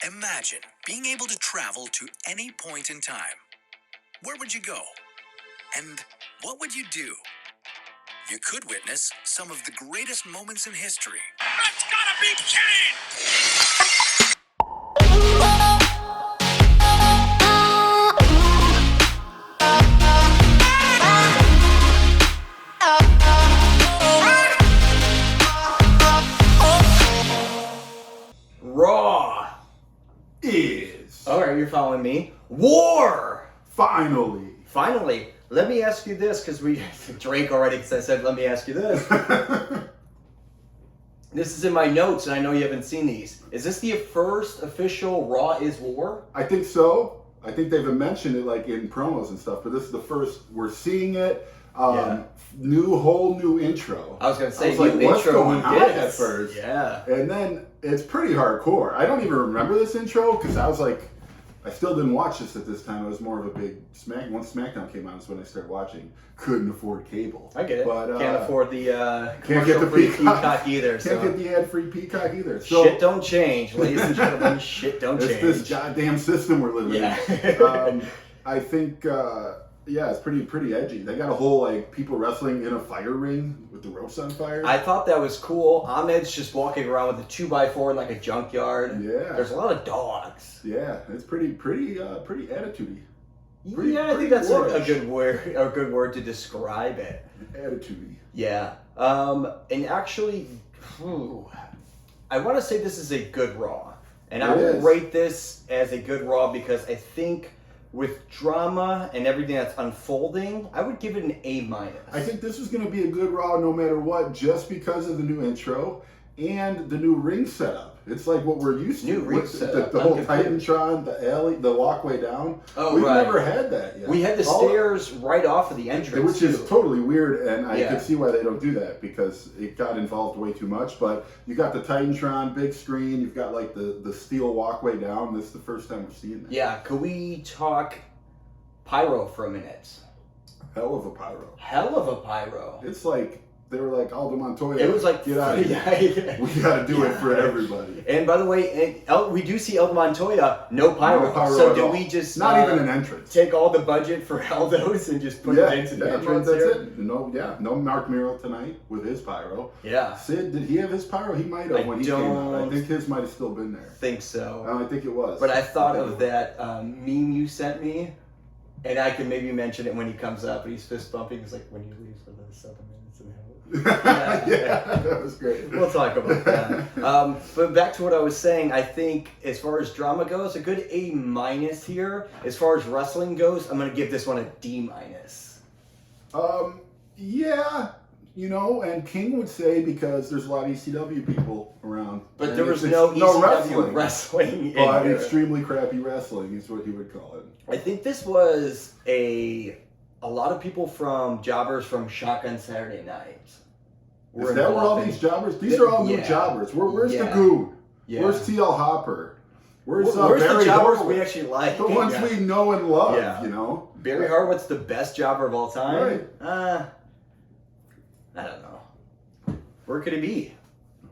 Imagine being able to travel to any point in time. Where would you go? And what would you do? You could witness some of the greatest moments in history. That's gotta be Kane! Raw is... Alright, you're following me. War! Finally. Let me ask you this, because we drank already, because I said, let me ask you this. This is in my notes, and I know you haven't seen these. Is this the first official Raw is War? I think so. I think they've mentioned it like in promos and stuff, but this is the first we're seeing it. Whole new intro. I was going to say, like, new what's intro going on at first? Yeah. And then it's pretty hardcore. I don't even remember this intro because I was like, I still didn't watch this at this time. It was more of a big once SmackDown came out is when I started watching. Couldn't afford cable. I get it. But, can't afford the can't get the Peacock either. Can't get the ad-free Peacock either. So, shit don't change, ladies and gentlemen. Shit don't change. It's this goddamn system we're living in. I think, it's pretty edgy. They got a whole, like, people wrestling in a fire ring with the ropes on fire. I thought that was cool. Ahmed's just walking around with a 2x4 in like a junkyard. Yeah. There's a lot of dogs. Yeah, it's pretty attitude-y. I think that's a good word to describe it. Attitude-y. Yeah. And actually, I want to say this is a good Raw. And I will rate this as a good Raw because I think with drama and everything that's unfolding, I would give it an A-. I think this is going to be a good Raw no matter what, just because of the new intro and the new ring setup. It's like what we're used to. New ring setup. The whole Titantron, the alley, the walkway down. We've never had that yet. We had the stairs right off of the entrance, which is totally weird, and I can see why they don't do that because it got involved way too much. But you got the Titantron big screen. You've got like the steel walkway down. This is the first time we're seeing that. Yeah. Could we talk pyro for a minute? Hell of a pyro. Hell of a pyro. It's like. They were like, Aldo Montoya, it was like, get out of here. We got to do it for everybody. And by the way, we do see Aldo Montoya, no pyro. So do we just... Not even an entrance. Take all the budget for Aldo's and just put it into the entrance that's it. No Mark Miro tonight with his pyro. Yeah. Sid, did he have his pyro? He might have when he came out. I think his might have still been there. Think so. I think it was. But I thought of that meme you sent me, and I can maybe mention it when he comes up, and he's fist bumping. It's like, when he leaves for the 7 minutes in hell. That was great. We'll talk about that. But back to what I was saying, I think as far as drama goes, a good A- here. As far as wrestling goes, I'm going to give this one a D-. And King would say because there's a lot of ECW people around. But there was no ECW wrestling but extremely crappy wrestling is what he would call it. I think this was a lot of people from jobbers from Shotgun Saturday Night. Is that where all these jobbers? These are all new jobbers. Where's the Goon? Yeah. Where's T.L. Hopper? Where's Barry the jobbers Horowitz? We actually like the ones we know and love. Barry Horowitz, the best jobber of all time. Right. I don't know. Where could he be?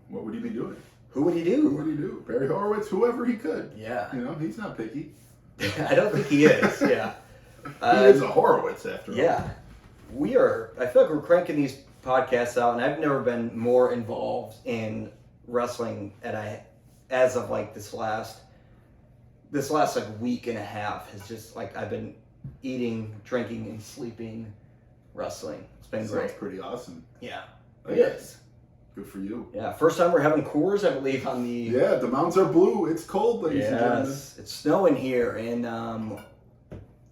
What would he be doing? Who would he do? Who would he do? Barry Horowitz, whoever he could. Yeah. He's not picky. I don't think he is. Yeah. He is a Horowitz after all. Yeah. I feel like we're cranking these podcasts out, and I've never been more involved in wrestling as of like this last like week and a half has just like I've been eating, drinking, and sleeping wrestling. It's been great. Sounds pretty awesome. Yeah. It is. Good for you. Yeah. First time we're having Coors, I believe, on the... Yeah, the mountains are blue. It's cold, ladies and gentlemen. It's snowing here in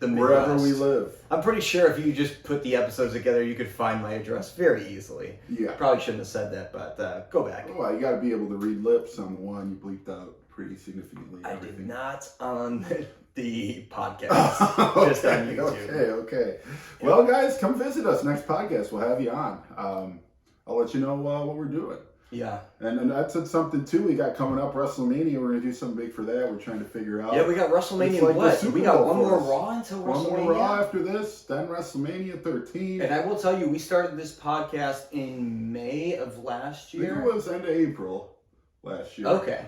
the Midwest. Wherever we live. I'm pretty sure if you just put the episodes together, you could find my address very easily. Yeah. Probably shouldn't have said that, but go back. Well, you got to be able to read lips on the one. You bleeped out pretty significantly. I did not on the podcast. Just on YouTube. Okay. Well, guys, come visit us. Next podcast, we'll have you on. I'll let you know what we're doing. Yeah. And that's something, too, we got coming up, Wrestlemania. We're going to do something big for that. We're trying to figure out. Yeah, we got Wrestlemania like what? We got one more Raw until Wrestlemania? One more Raw after this, then Wrestlemania 13. And I will tell you, we started this podcast in May of last year. I think it was end of April last year. Okay.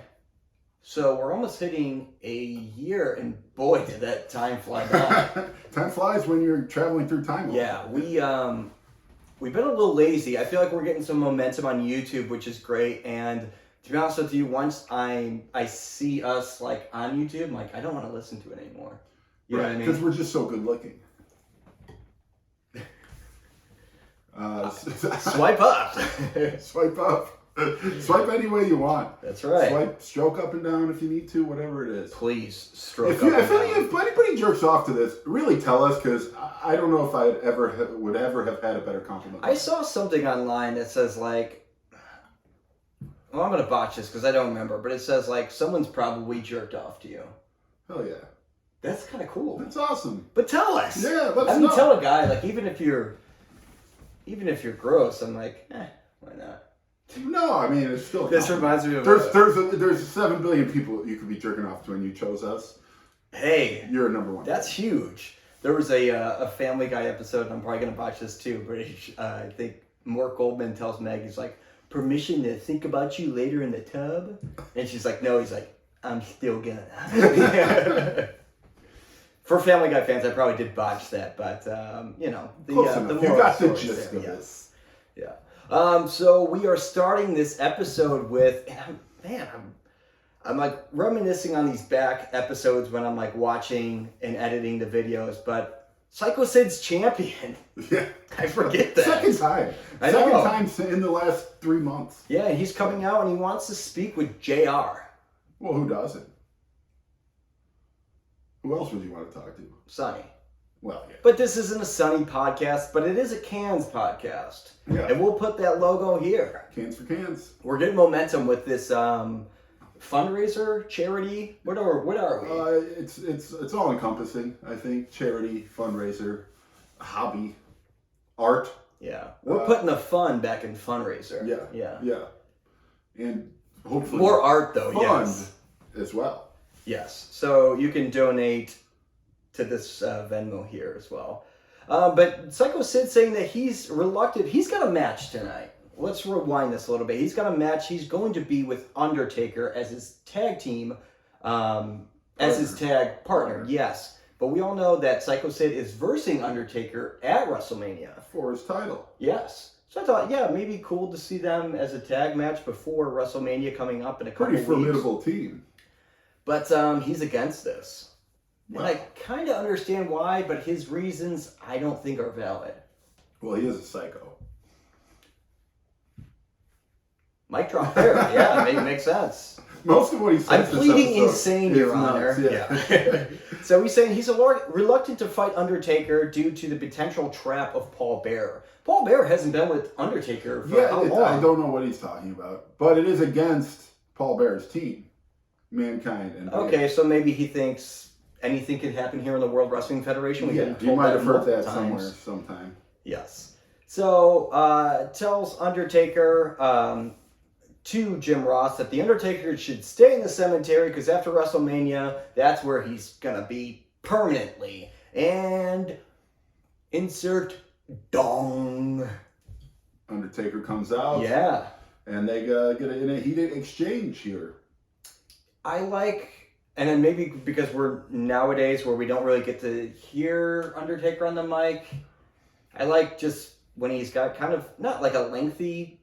So we're almost hitting a year, and boy, did that time fly by. Time flies when you're traveling through time. Yeah, we've been a little lazy. I feel like we're getting some momentum on YouTube, which is great. And to be honest with you, once I see us like on YouTube, I'm like, I don't want to listen to it anymore. You know what I mean? Because we're just so good looking. Swipe up. Swipe up. Swipe any way you want. That's right. Stroke up and down if you need to, whatever it is. Please stroke If up and down. if anybody jerks off to this, really tell us, because I don't know if I would ever have had a better compliment. I saw something online that says like, well, I'm gonna botch this because I don't remember, but it says like someone's probably jerked off to you. Hell yeah. That's kind of cool. That's awesome. But tell us. Yeah, let's I mean, know. tell a guy like even if you're gross, I'm like, why not? No, I mean it's still. This reminds me of there's 7 billion people you could be jerking off to, and you chose us. Hey, You're number one. that's huge. There was a Family Guy episode, and I'm probably gonna botch this too, but I think Mark Goldman tells Meg, he's like, permission to think about you later in the tub, and she's like, no. He's like, I'm still gonna. For Family Guy fans, I probably did botch that, but the Close the enough. moral You got the story is gist there, of yes. Yeah. So we are starting this episode with, I'm like reminiscing on these back episodes when I'm like watching and editing the videos, but Sycho Sid's champion. Yeah. I forget that. Second time. I Second know. time in the last 3 months. Yeah, and he's coming out and he wants to speak with JR. Well, who doesn't? Who else would you want to talk to? Sonny. Well, yeah. But this isn't a Sonny podcast, but it is a Cans podcast. Yeah. And we'll put that logo here. Cans for cans. We're getting momentum with this fundraiser, charity. What are we? It's all encompassing. I think charity, fundraiser, hobby, art. Yeah, we're putting the fun back in fundraiser. Yeah. And hopefully More art though. fund Yes. as well. Yes. So you can donate to this Venmo here as well. But Sycho Sid saying that he's reluctant. He's got a match tonight. Let's rewind this a little bit. He's got a match. He's going to be with Undertaker as his tag team, as his tag partner. Yes. But we all know that Sycho Sid is versing Undertaker at WrestleMania. For his title. Yes. So I thought, yeah, maybe cool to see them as a tag match before WrestleMania coming up in a couple Pretty weeks. formidable team. But he's against this. Wow. And I kind of understand why, but his reasons I don't think are valid. Well, he is a psycho. Mic drop there. Yeah, makes sense. Most of what he says. I'm this pleading episode insane, is Your nuts, Honor. Yeah. So he's saying he's reluctant to fight Undertaker due to the potential trap of Paul Bearer. Paul Bearer hasn't been with Undertaker for how long? I don't know what he's talking about, but it is against Paul Bearer's team, Mankind. And Okay, so maybe he thinks anything can happen here in the World Wrestling Federation. We've been you told might have heard multiple that times. somewhere sometime. Yes. So tells Undertaker to Jim Ross that the Undertaker should stay in the cemetery because after WrestleMania, that's where he's gonna be permanently. And insert dong. Undertaker comes out. Yeah. And they get in a heated exchange here. I like, and then maybe because we're nowadays where we don't really get to hear Undertaker on the mic, I like just when he's got kind of, not like a lengthy,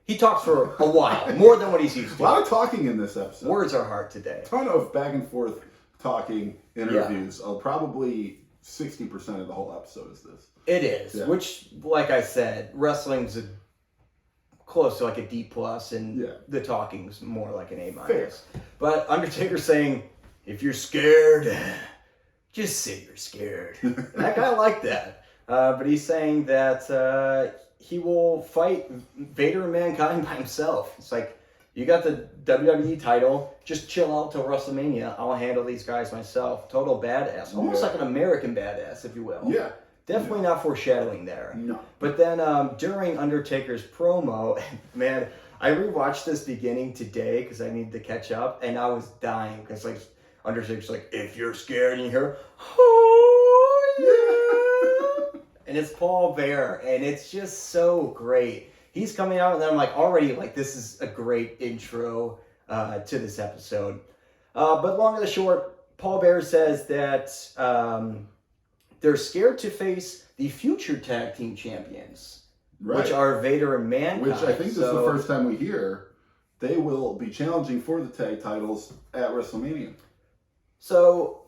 he talks for a while, more than what he's used A lot to. of talking in this episode. Words are hard today. A ton of back and forth talking, interviews. Probably 60% of the whole episode is this. It is, Yeah. which, like I said, wrestling's close to like a D+, and the talking's more like an A-. Fair. But Undertaker's saying, if you're scared, just say you're scared. And I kind of like that. But he's saying that he will fight Vader and Mankind by himself. It's like, you got the WWE title, just chill out till WrestleMania. I'll handle these guys myself. Total badass. Almost like an American badass, if you will. Yeah. Definitely not foreshadowing there. No. But then during Undertaker's promo, man, I rewatched this beginning today because I needed to catch up, and I was dying because like Undertaker's like, if you're scared, and you hear, oh yeah, and it's Paul Bearer, and it's just so great. He's coming out, and then I'm like, already like this is a great intro. to this episode. But long and the short, Paul Bearer says that they're scared to face the future tag team champions, which are Vader and Mankind. Which I think this is the first time we hear they will be challenging for the tag titles at WrestleMania. So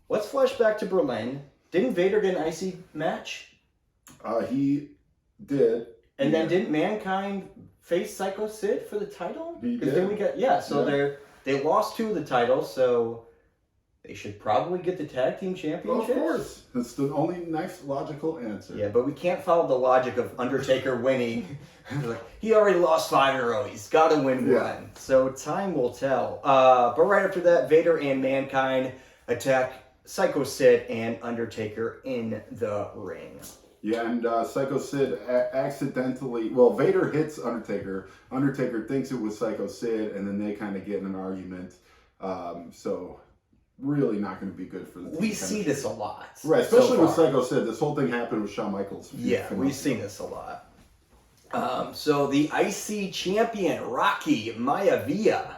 let's flash back to Berlin. Didn't Vader get an IC match? He did. And then didn't Mankind face Sycho Sid for the title? He Because did. then we got they lost 2 of the titles, so they should probably get the tag team championships. Well, of course. That's the only nice logical answer. Yeah, but we can't follow the logic of Undertaker winning. Like, he already lost 5 in a row. He's got to win one. So time will tell. But right after that, Vader and Mankind attack Sycho Sid and Undertaker in the ring. Yeah, and Sycho Sid accidentally... Well, Vader hits Undertaker. Undertaker thinks it was Sycho Sid, and then they kind of get in an argument. So, really not going to be good for the team. We see this a lot. Right, especially with Sycho Sid. This whole thing happened with Shawn Michaels. Yeah, we've seen this a lot. So the IC champion, Rocky Maivia.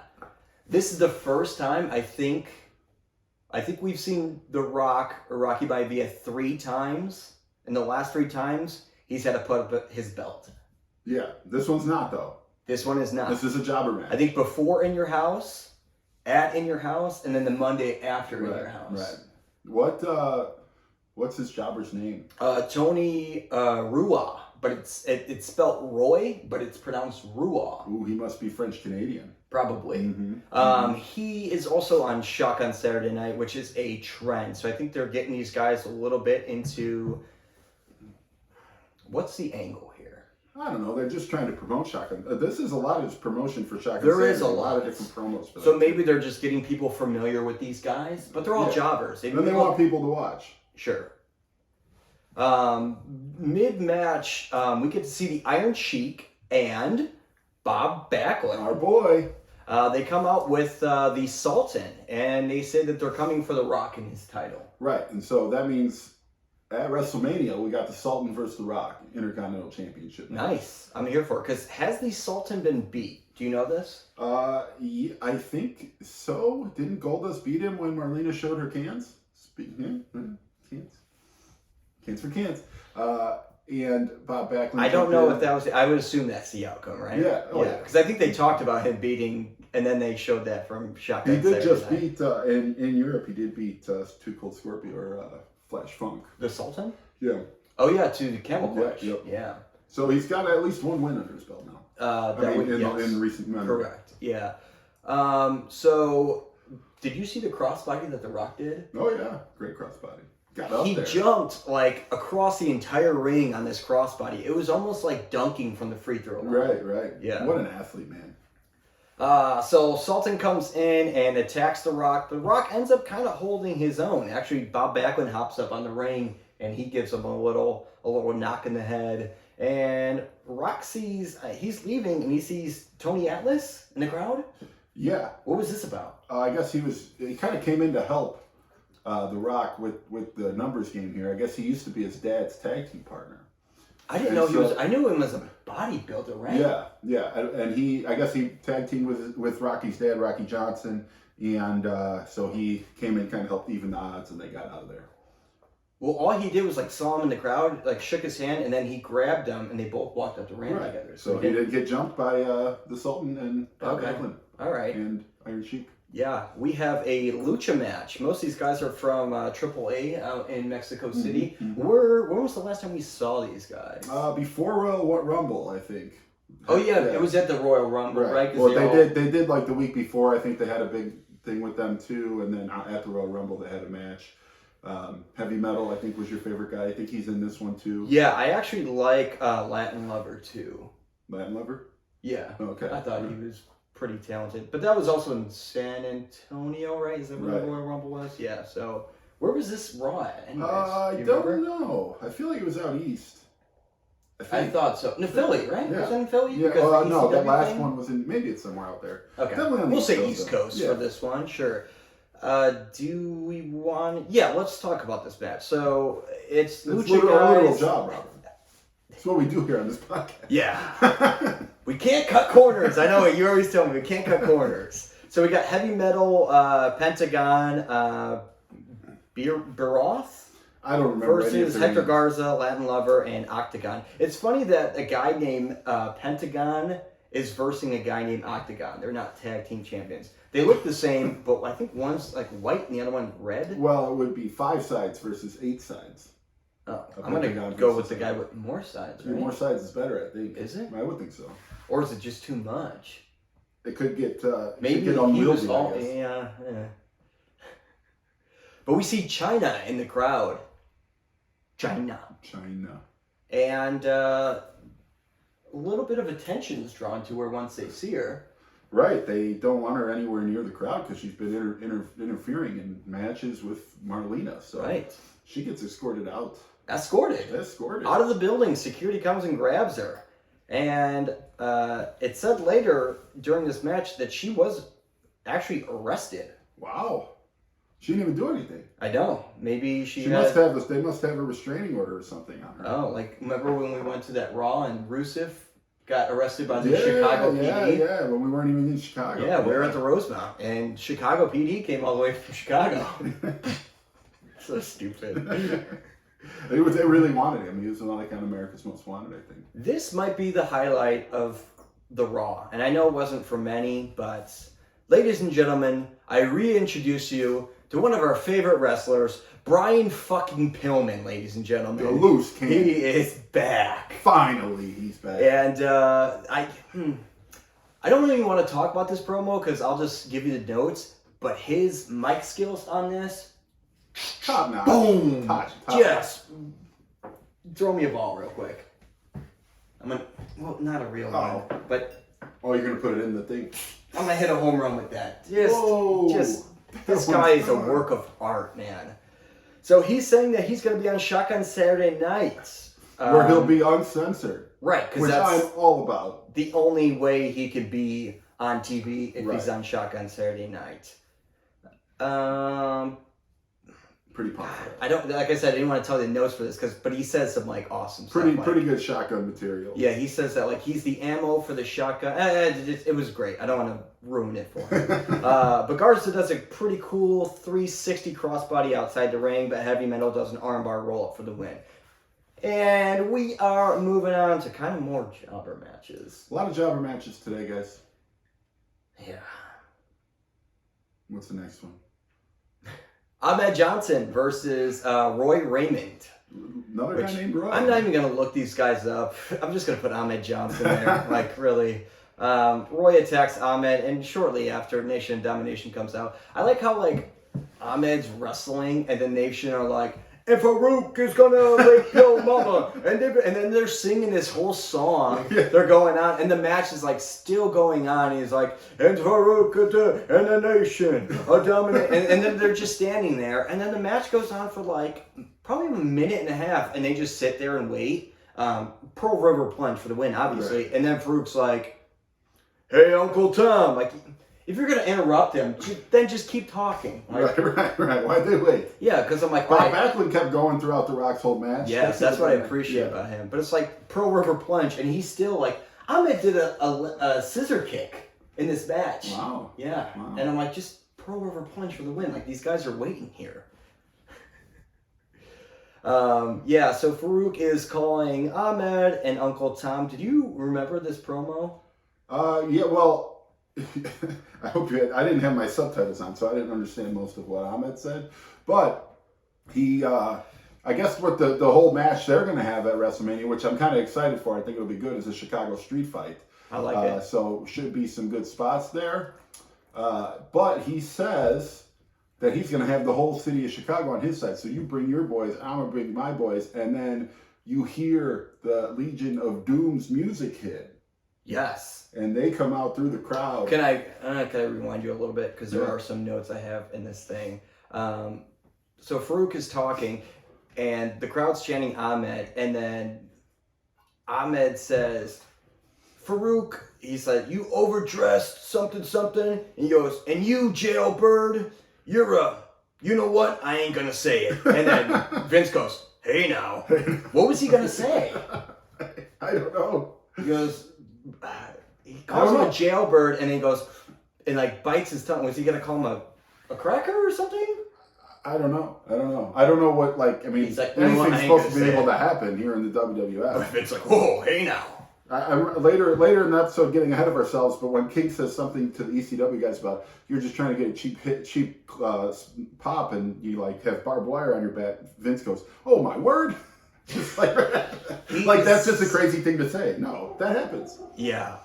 This is the first time, I think we've seen The Rock or Rocky Maivia 3 times. In the last 3 times, he's had to put up his belt. Yeah, this one's not, though. This one is not. This is a jobber match. I think before In Your House, at In Your House, and then the Monday after In Your House. Right. What's his jobber's name? Tony Rua, but it's spelled Roy, but it's pronounced Rua. Ooh, he must be French-Canadian. Probably. He is also on Shotgun Saturday Night, which is a trend. So I think they're getting these guys a little bit into... What's the angle here? I don't know. They're just trying to promote Shotgun. This is a lot of promotion for Shotgun. There is a lot of different promos for that. So maybe they're just getting people familiar with these guys, but they're all jobbers. And they want people to watch. Sure. Mid-match, we get to see the Iron Sheik and Bob Backlund. Our boy. They come out with the Sultan, and they say that they're coming for The Rock in his title. Right, and so that means at WrestleMania, we got the Sultan versus The Rock, Intercontinental Championship. Nice. I'm here for it. Because has the Sultan been beat? Do you know this? Yeah, I think so. Didn't Goldust beat him when Marlena showed her cans? Cans. Cans for cans. And Bob Backlund. I don't know if that was... I would assume that's the outcome, right? Yeah. Because I think they talked about him beating... And then they showed that from Shotgun He did Saturday just Night. beat, in Europe, he did beat Too Cold Scorpio or Flash Funk. The Sultan? Yeah. Oh, yeah, to the Camel Clutch. Yep. Yeah. So he's got at least 1 win under his belt now. In recent memory. Correct, yeah. So, did you see the crossbody that The Rock did? Oh, yeah. Great crossbody. Got up there. He jumped, like, across the entire ring on this crossbody. It was almost like dunking from the free throw line. Right. Yeah. What an athlete, man. So Sultan comes in and attacks The Rock. The Rock ends up kind of holding his own. Actually, Bob Backlund hops up on the ring and he gives him a little knock in the head. And Rock sees he's leaving and he sees Tony Atlas in the crowd. Yeah. What was this about? I guess he kind of came in to help The Rock with the numbers game here. I guess he used to be his dad's tag team partner. I didn't know he was. I knew him as a bodybuilder, right? Yeah, and I guess he tag teamed with Rocky's dad, Rocky Johnson, and so he came in, kind of helped even the odds, and they got out of there. Well, all he did was like saw him in the crowd, like shook his hand, and then he grabbed him, and they both walked up the ring together. So he did get jumped by the Sultan and Bob Backlund. All right. And Iron Sheik. Yeah, we have a lucha match. Most of these guys are from AAA out in Mexico City. Mm-hmm. When was the last time we saw these guys? Before Royal Rumble, I think. Oh yeah, it was at the Royal Rumble, right? Well, they did like the week before. I think they had a big thing with them too, and then at the Royal Rumble they had a match. Heavy Metal, I think, was your favorite guy. I think he's in this one too. Yeah, I actually like Latin Lover too. Latin Lover? Yeah. Okay. I thought he was pretty talented. But that was also in San Antonio, right? Is that where the Royal Rumble was? Yeah, so where was this Raw at? Anyways, I don't know. I feel like it was out east. I thought so. No, Philly, right? Yeah. Was that in Philly? Yeah, no, that last one was in, maybe it's somewhere out there. Okay. On we'll say East Coast for this one, sure. Do we want... Yeah, let's talk about this match. So, it's Lucha a guys... literal job, Robert. That's what we do here on this podcast. Yeah. We can't cut corners. I know it. You always tell me we can't cut corners. So we got Heavy Metal, Pentagon, Baroth I don't remember. versus Hector Garza, Latin Lover, and Octagon. It's funny that a guy named Pentagon is versing a guy named Octagon. They're not tag team champions. They look the same, but I think one's like white and the other one red. Well, it would be 5 sides versus 8 sides. Oh, I'm going to go with the guy with more sides, right? More sides is better, I think. Is it? I would think so. Or is it just too much? It could get Maybe get he unwieldy, was all, I guess. yeah. But we see China in the crowd. China. And a little bit of attention is drawn to her once they see her. Right, they don't want her anywhere near the crowd because she's been interfering in matches with Marlena. So Right. she gets escorted out. Escorted. Out of the building. Security comes and grabs her. And it said later during this match that she was actually arrested. Wow. She didn't even do anything. I know. Maybe they must have a restraining order or something on her. Oh, like remember when we went to that Raw and Rusev got arrested by the Chicago PD? Yeah, when we weren't even in Chicago. Yeah, we were at the Rosemount, and Chicago PD came all the way from Chicago. So stupid. They really wanted him. He was like on America's Most Wanted, I think. This might be the highlight of the Raw, and I know it wasn't for many, but ladies and gentlemen, I reintroduce you to one of our favorite wrestlers, Brian fucking Pillman, ladies and gentlemen. The loose cannon. He is back. Finally, he's back. And I don't even want to talk about this promo because I'll just give you the notes. But his mic skills on this, Top notch. boom! Top Yes. Throw me a ball real quick. Well, not a real one, but oh, you're gonna put it in the thing. I'm gonna hit a home run with that. Whoa. This guy is a work of art, man. So he's saying that he's going to be on Shotgun Saturday nights. Where he'll be uncensored. Right, because which that's I'm all about. the only way he could be on TV if Right. he's on Shotgun Saturday night. Pretty pumped. I don't, like I said, I didn't want to tell you the notes for this, but he says some like awesome stuff. Pretty good shotgun material. Yeah, he says that like he's the ammo for the shotgun. It was great. I don't want to ruin it for him. But Garza does a pretty cool 360 crossbody outside the ring, but Heavy Metal does an armbar roll up for the win. And we are moving on to kind of more jobber matches. A lot of jobber matches today, guys. Yeah. What's the next one? Ahmed Johnson versus Roy Raymond. Another guy named Roy. I'm not even going to look these guys up. I'm just going to put Ahmed Johnson there. Like, really. Roy attacks Ahmed, and shortly after, Nation of Domination comes out. I like how, like, Ahmed's wrestling, and the Nation are like, and Farouk is gonna rape your mama, and then they're singing this whole song. They're going on, and the match is like still going on. He's like, and Farouk and the Nation are dominant, and then they're just standing there, and then the match goes on for like probably a minute and a half, and they just sit there and wait. Pearl River plunge for the win, obviously, right. And then Farouk's like, "Hey, Uncle Tom," like. If you're going to interrupt them, then just keep talking. Like, right. Why'd they wait? Yeah, because I'm like... Bob Backlund kept going throughout the Rock's whole match. Yes, that's what I appreciate about him. But it's like Pearl River Plunge, and he's still like... Ahmed did a scissor kick in this match. Wow. Yeah. Wow. And I'm like, just Pearl River Plunge for the win. Like, these guys are waiting here. Yeah, so Farouk is calling Ahmed and Uncle Tom. Did you remember this promo? Yeah, well... I hope you had, I didn't have my subtitles on, so I didn't understand most of what Ahmed said. But he, I guess what the whole match they're going to have at WrestleMania, which I'm kind of excited for, I think it'll be good, is a Chicago street fight. I like it. So should be some good spots there. But he says that he's going to have the whole city of Chicago on his side. So you bring your boys, I'm going to bring my boys, and then you hear the Legion of Doom's music hit. Yes. And they come out through the crowd. Can I rewind you a little bit? Because there are some notes I have in this thing. So Farouk is talking, and the crowd's chanting Ahmed, and then Ahmed says, Farouk, he said, you overdressed something. And he goes, and you, jailbird, you're you know what? I ain't going to say it. And then Vince goes, hey now. What was he going to say? I don't know. He goes, he calls him a jailbird, and he goes, and like bites his tongue. Was he gonna call him a cracker or something? I don't know. I don't know what, like, I mean, He's like, anything's supposed to be able to happen here in the WWF. It's like, whoa, hey now. Later in the episode, getting ahead of ourselves, but when King says something to the ECW guys about, you're just trying to get a cheap pop, and you like have barbed wire on your back, Vince goes, oh my word. Just like that's just a crazy thing to say. No, that happens. Yeah.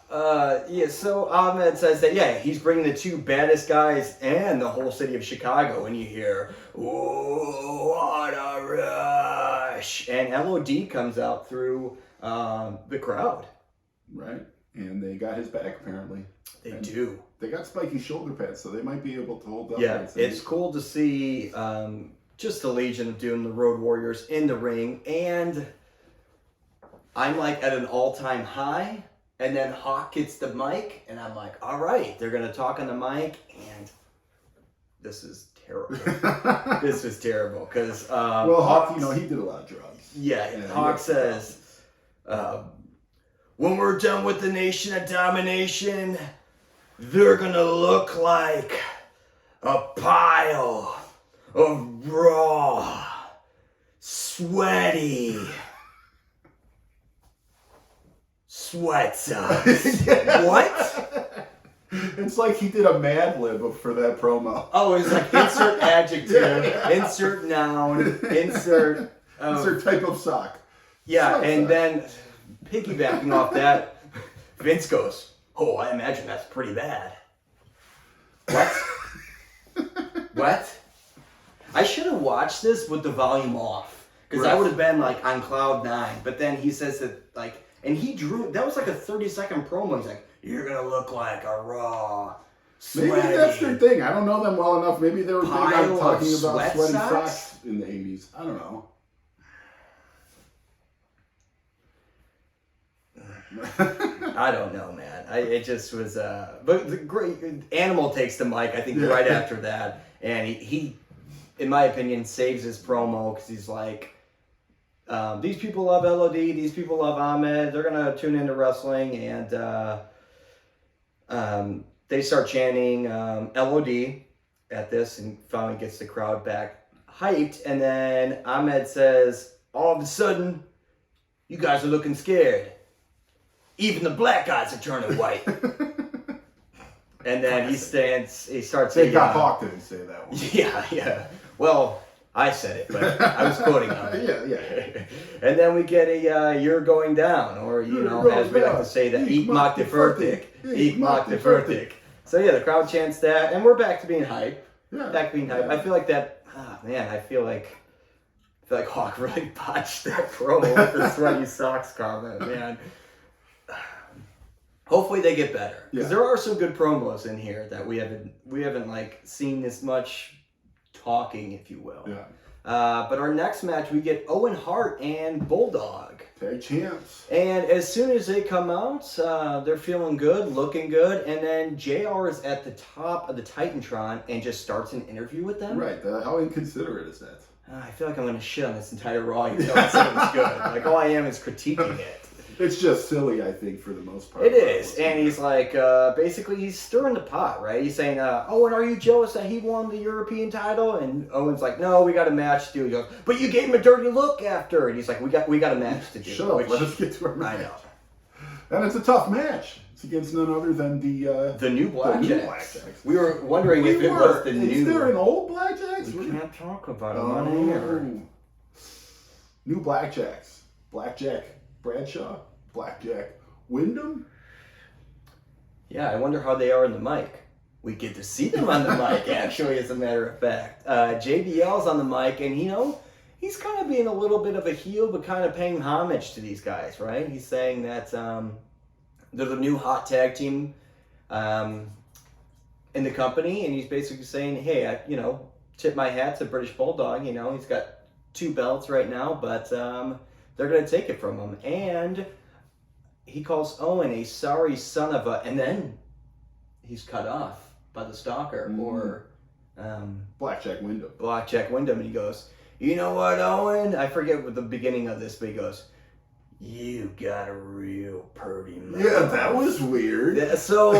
So Ahmed says that, he's bringing the two baddest guys and the whole city of Chicago, and you hear, "Ooh, what a rush!" And LOD comes out through the crowd. Right, and they got his back apparently. They do. They got spiky shoulder pads, so they might be able to hold up. Yeah, it's cool to see. Just the Legion of Doom, the Road Warriors in the ring, and I'm like at an all-time high, and then Hawk gets the mic, and I'm like, all right, they're going to talk on the mic, and this is terrible. This is terrible, because... well, Hawk, he did a lot of drugs. Yeah, Hawk says, when we're done with the Nation of Domination, they're going to look like a pile of raw, sweaty sweat socks. What? It's like he did a Mad Lib for that promo. Oh, it's like insert adjective, insert noun, insert type of sock. Yeah, Sweat and sock. then piggybacking off that, Vince goes, "Oh, I imagine that's pretty bad." What? What? I should have watched this with the volume off, because I would have been like on cloud 9. But then he says that like, and he drew, that was like a 30-second promo. He's like, "You're gonna look like a raw, sweaty." Maybe that's their thing. I don't know them well enough. Maybe they were big on pile of talking about sweat sweaty socks? socks in the 80s. I don't know. I don't know, man. It just was. But the great Animal takes the mic, I think, right after that, and he, in my opinion, saves his promo because he's like, these people love LOD, these people love Ahmed. They're gonna tune into wrestling, and they start chanting LOD at this, and finally gets the crowd back hyped. And then Ahmed says, "All of a sudden, you guys are looking scared. Even the black guys are turning white." And then he starts Thank God Hawk didn't say that one. Yeah. Well, I said it, but I was quoting on it. Yeah. And then we get a "you're going down," or, as we like to say, that "Ik maak de vertik." Ik maak de vertik. So yeah, the crowd chants that, and we're back to being hype. Back to being hype. I feel like that, I feel like Hawk really botched that promo with the sweaty socks comment, man. Hopefully they get better, because there are some good promos in here that we haven't like seen this much talking, if you will. Yeah. But our next match, we get Owen Hart and Bulldog. Tag champs. And as soon as they come out, they're feeling good, looking good, and then JR is at the top of the Titantron and just starts an interview with them. Right. How inconsiderate is that? I feel like I'm going to shit on this entire Raw. You know, it's good. Like, all I am is critiquing it. It's just silly, I think, for the most part. It is, and he's like, basically, he's stirring the pot, right? He's saying, "Owen, are you jealous that he won the European title?" And Owen's like, "No, we got a match to do." He goes, "But you gave him a dirty look after." And he's like, "We got a match to do." Shut up, let us get to our match. I know. And it's a tough match. It's against none other than the new Blackjacks. Blackjacks. We were wondering if it was the new. Is there an old Blackjacks? We can't talk about them on air. New Blackjacks. Blackjack Bradshaw. Blackjack Wyndham? Yeah, I wonder how they are in the mic. We get to see them on the mic, actually, as a matter of fact. JBL's on the mic, and, he's kind of being a little bit of a heel, but kind of paying homage to these guys, right? He's saying that they're the new hot tag team in the company, and he's basically saying, hey, I tip my hat to British Bulldog. He's got 2 belts right now, but they're going to take it from him. And he calls Owen a sorry son of a, and then he's cut off by the stalker, or Blackjack Wyndham. Blackjack Wyndham, and he goes, "You know what, Owen?" I forget what the beginning of this, but he goes, You got a real pretty mouth. Yeah, that was weird. Yeah, so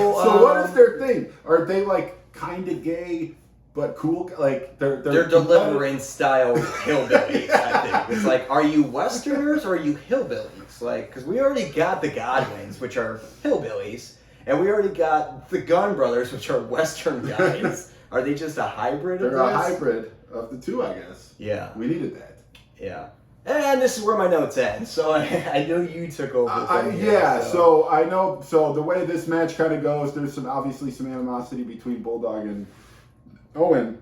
what is their thing? Are they like kind of gay but cool? Like they're delivering style hillbillies. I think it's like, are you Westerners or are you hillbillies? Like, because we already got the Godwins, which are hillbillies, and we already got the Gunn brothers, which are Western guys. Are they just a hybrid? They're a hybrid of the two, I guess. Yeah, we needed that. Yeah. And this is where my notes end. So I know you took over. So I know. So the way this match kind of goes, there's obviously some animosity between Bulldog and Owen,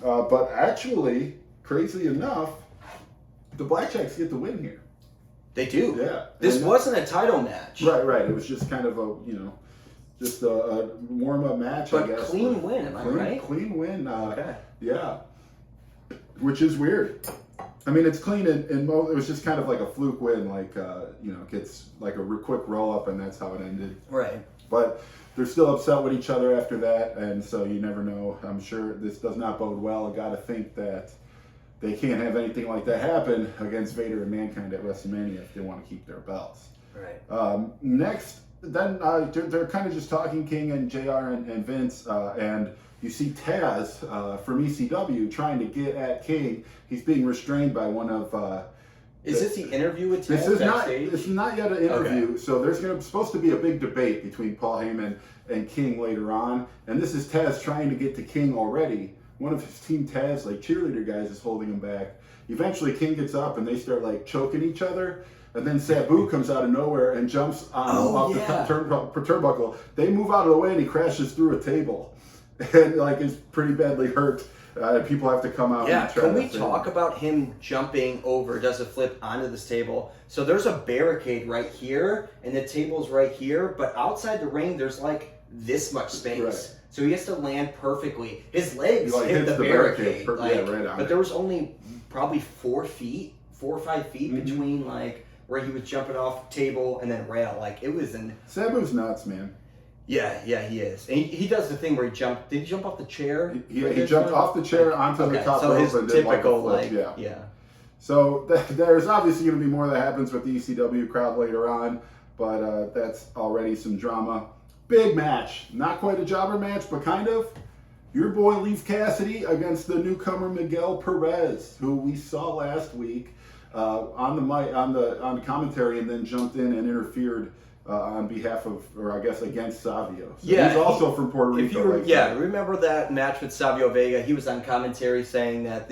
but actually, crazy enough, the Blackjacks get the win here. They do. Yeah. This wasn't a title match. Right. It was just kind of just a warm-up match, but I guess. Clean win, am I right? Clean win. Okay. Yeah. Which is weird. I mean, it's clean and it was just kind of like a fluke win, like, gets like a quick roll-up and that's how it ended. Right. But they're still upset with each other after that, and so you never know. I'm sure this does not bode well. I got to think that they can't have anything like that happen against Vader and Mankind at WrestleMania if they want to keep their belts. Right. Next, then they're kind of just talking, King and JR and Vince, and you see Taz from ECW trying to get at King. He's being restrained by one of... Is this the interview with Taz This is backstage? not yet an interview. Okay. So there's supposed to be a big debate between Paul Heyman and King later on. And this is Taz trying to get to King already. One of his Team Taz, like cheerleader guys, is holding him back. Eventually King gets up and they start like choking each other. And then Sabu comes out of nowhere and jumps off the turnbuckle. They move out of the way and he crashes through a table. And like is pretty badly hurt. People have to come out. Yeah, and try can we talk about him jumping over, does a flip onto this table? So there's a barricade right here, and the table's right here, but outside the ring, there's like this much space. Right. So he has to land perfectly. His legs hit the barricade. Right on but there was only probably 4 or 5 feet between like where he was jumping off table and then rail. Like it was Sabu's nuts, man. Yeah, he is. And he does the thing where he jumped. Did he jump off the chair? He jumped off the chair onto the top rope and did typical, like a flip. Yeah. So there's obviously going to be more that happens with the ECW crowd later on, but that's already some drama. Big match. Not quite a jobber match, but kind of. Your boy Leif Cassidy against the newcomer Miguel Perez, who we saw last week on the mic, on the commentary, and then jumped in and interfered. On behalf of, or I guess against Savio. So he's also from Puerto Rico. Remember that match with Savio Vega? He was on commentary saying that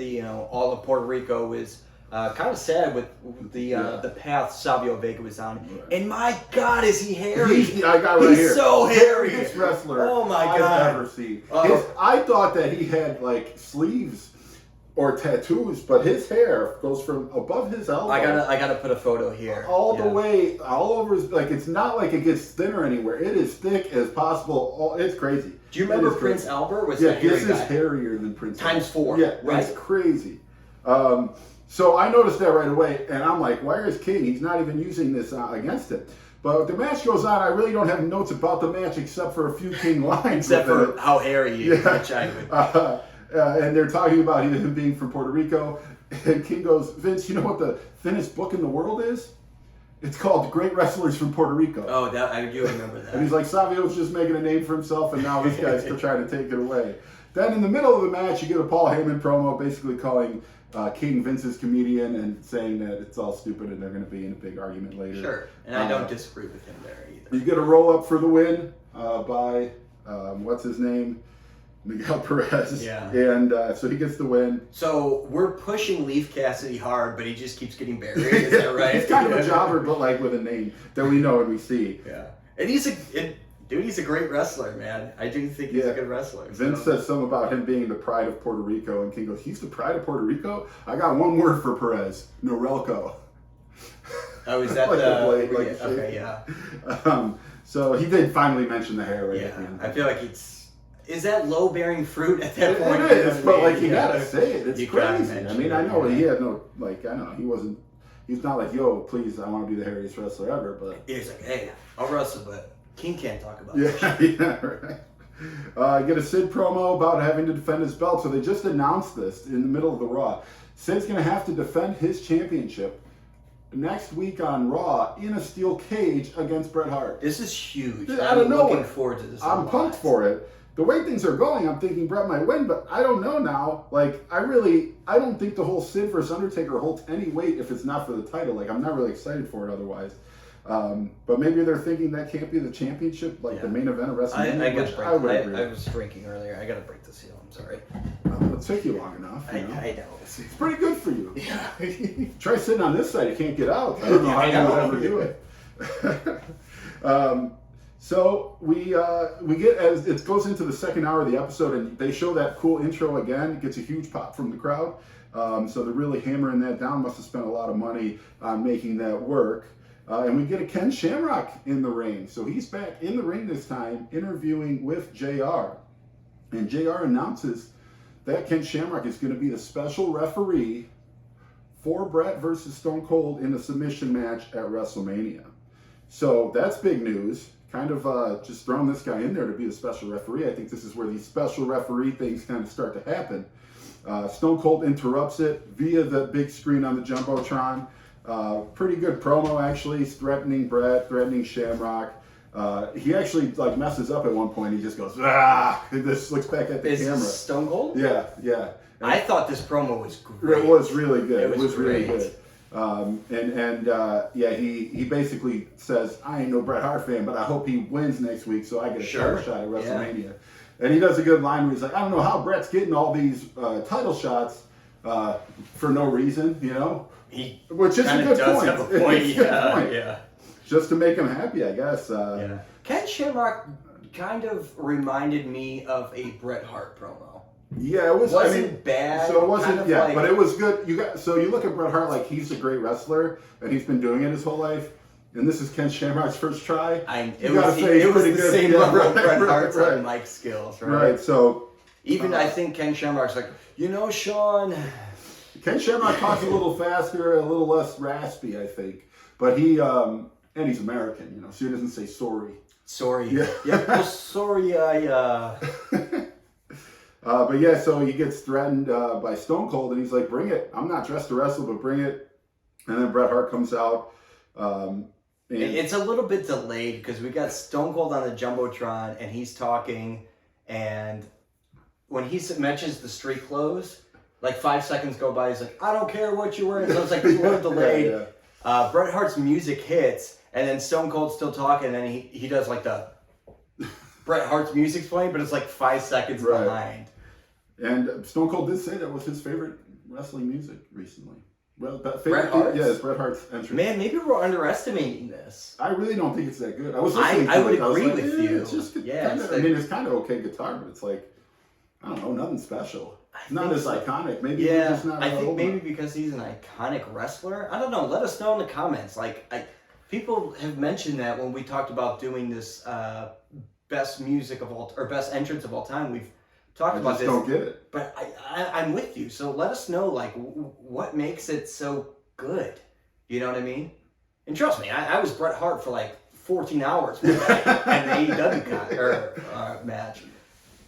all of Puerto Rico was kind of sad with the path Savio Vega was on. Right. And my God, is he hairy? He's so hairy. He's wrestler. Oh my God, I've ever seen. I thought that he had like sleeves or tattoos, but his hair goes from above his elbow. I gotta put a photo here. All the way, all over his, like it's not like it gets thinner anywhere. It is thick as possible. It's crazy. Do you remember Prince Albert? This is hairier than Prince Albert. Times 4. Yeah, right. It's crazy. So I noticed that right away, and I'm like, where is King? He's not even using this against him. But the match goes on. I really don't have notes about the match except for a few King lines. Except for how hairy he is. Which I would. And they're talking about him being from Puerto Rico. And King goes, Vince, you know what the thinnest book in the world is? It's called Great Wrestlers from Puerto Rico. Oh, I do remember that. And he's like, Savio's just making a name for himself, and now this guy's still trying to take it away. Then in the middle of the match, you get a Paul Heyman promo basically calling King Vince's comedian and saying that it's all stupid and they're going to be in a big argument later. Sure, and I don't disagree with him there either. You get a roll-up for the win by, what's his name? Miguel Perez. Yeah. And so he gets the win. So we're pushing Leif Cassidy hard, but he just keeps getting buried. Is that right? He's kind of a jobber, but like with a name that we know and we see. Yeah. And he's a great wrestler, man. I do think he's a good wrestler. Vince says something about him being the pride of Puerto Rico, and King goes, he's the pride of Puerto Rico? I got one word for Perez. Norelco. Oh, is that like the blade? Like okay, yeah. So he did finally mention the hair right at the end. I feel like is that low-bearing fruit at that point? It is, but like you gotta say it. It's crazy. I mean, I know he had no, like, I know he wasn't, he's not like, yo, please, I want to be the hairiest wrestler ever, but. He's like, hey, I'll wrestle, but King can't talk about it. Right. Get a Sid promo about having to defend his belt. So they just announced this in the middle of the Raw. Sid's going to have to defend his championship next week on Raw in a steel cage against Bret Hart. This is huge. I don't know. Looking forward to this. I'm pumped for it. The way things are going, I'm thinking Bret might win, but I don't know now. Like, I don't think the whole Sid versus Undertaker holds any weight if it's not for the title. Like, I'm not really excited for it otherwise. But maybe they're thinking that can't be the championship, like the main event of WrestleMania. I would agree. I was drinking earlier. I gotta break the seal. I'm sorry. It took you long enough. I know. It's pretty good for you. Yeah. Try sitting on this side. You can't get out. I don't know how you would ever do it. So we get, as it goes into the second hour of the episode, and they show that cool intro again. It gets a huge pop from the crowd. So they're really hammering that down. Must have spent a lot of money on making that work. And we get a Ken Shamrock in the ring. So he's back in the ring this time, interviewing with JR. And JR announces that Ken Shamrock is going to be the special referee for Bret versus Stone Cold in a submission match at WrestleMania. So that's big news. Kind of just throwing this guy in there to be the special referee. I think this is where these special referee things kind of start to happen. Stone Cold interrupts it via the big screen on the Jumbotron. Pretty good promo, actually. He's threatening Bret, threatening Shamrock. He actually like messes up at one point. He just goes, ah! He just looks back at the camera. Is this Stone Cold? Yeah. And I thought this promo was great. it was really good. It was really great. good. He basically says, I ain't no Bret Hart fan, but I hope he wins next week so I get a title shot at WrestleMania. Yeah. And he does a good line where he's like, I don't know how Bret's getting all these title shots for no reason, you know? Which is a good point. Have a point. Yeah. Just to make him happy, I guess. Ken Shamrock kind of reminded me of a Bret Hart promo. Yeah, it wasn't bad. So it wasn't, kind of but it was good. You look at Bret Hart like he's a great wrestler and he's been doing it his whole life. And this is Ken Shamrock's first try. It was the same level of Bret Hart's on mic skills, right? Right. So even I think Ken Shamrock's like, Sean. Ken Shamrock talks a little faster, a little less raspy, I think. But he and he's American, so he doesn't say sorry. Sorry. Yeah. Well, sorry. But yeah, so he gets threatened by Stone Cold, and he's like, "Bring it! I'm not dressed to wrestle, but bring it." And then Bret Hart comes out. It's a little bit delayed because we got Stone Cold on the Jumbotron, and he's talking, and when he mentions the street clothes, like 5 seconds go by, he's like, "I don't care what you're wearing." So it's like a little delayed. Yeah. Bret Hart's music hits, and then Stone Cold's still talking, and then he does like the Bret Hart's music's playing, but it's like 5 seconds behind. And Stone Cold did say that was his favorite wrestling music recently. Well, Bret Hart's? Yeah, it's Bret Hart's entrance. Man, maybe we're underestimating this. I really don't think it's that good. I was listening to I would it. agree I was like, with you. It's just yeah, it's kind of okay guitar, but it's like, I don't know, nothing special. Not as iconic. Maybe we're just not. I think maybe because he's an iconic wrestler. I don't know. Let us know in the comments. People have mentioned that when we talked about doing this best music of all or best entrance of all time. We've talked about this. Don't get it. But I'm with you. So let us know what makes it so good. You know what I mean? And trust me, I was Bret Hart for 14 hours in the AEW match.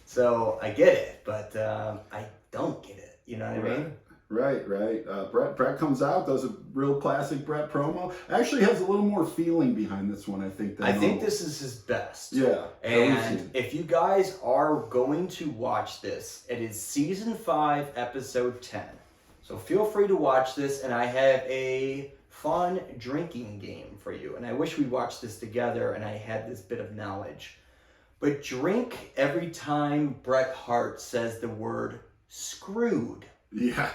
So I get it, but I don't get it. You know what I mean? Right. Bret comes out, does a real classic Bret promo. Actually has a little more feeling behind this one, I think. I think this is his best. Yeah. And if you guys are going to watch this, it is season 5, episode 10. So feel free to watch this, and I have a fun drinking game for you. And I wish we watched this together and I had this bit of knowledge. But drink every time Bret Hart says the word screwed. Yeah.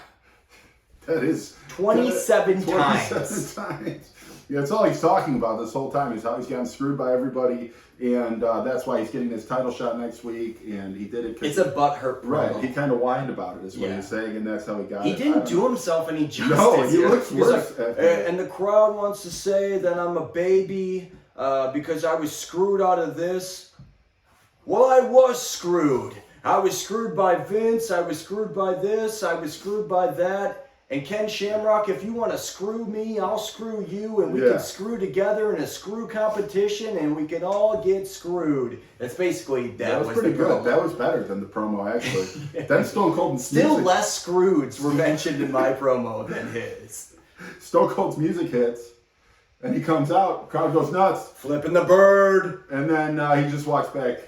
That is 27 times. 27 times. Yeah, that's all he's talking about this whole time is how he's gotten screwed by everybody, and that's why he's getting his title shot next week, and he did it. It's a butthurt promo. Right, he kind of whined about it is what he's saying, and that's how he got it. He didn't do himself any justice. No, he looks worse. And the crowd wants to say that I'm a baby because I was screwed out of this. Well, I was screwed. I was screwed by Vince. I was screwed by this. I was screwed by that. And Ken Shamrock, if you want to screw me, I'll screw you, and we can screw together in a screw competition, and we can all get screwed. That's basically that was pretty good. That was better than the promo, actually. Then Stone Cold. Still less screweds were mentioned in my promo than his. Stone Cold's music hits, and he comes out. Crowd goes nuts, Flipping the bird. and then he just walks back.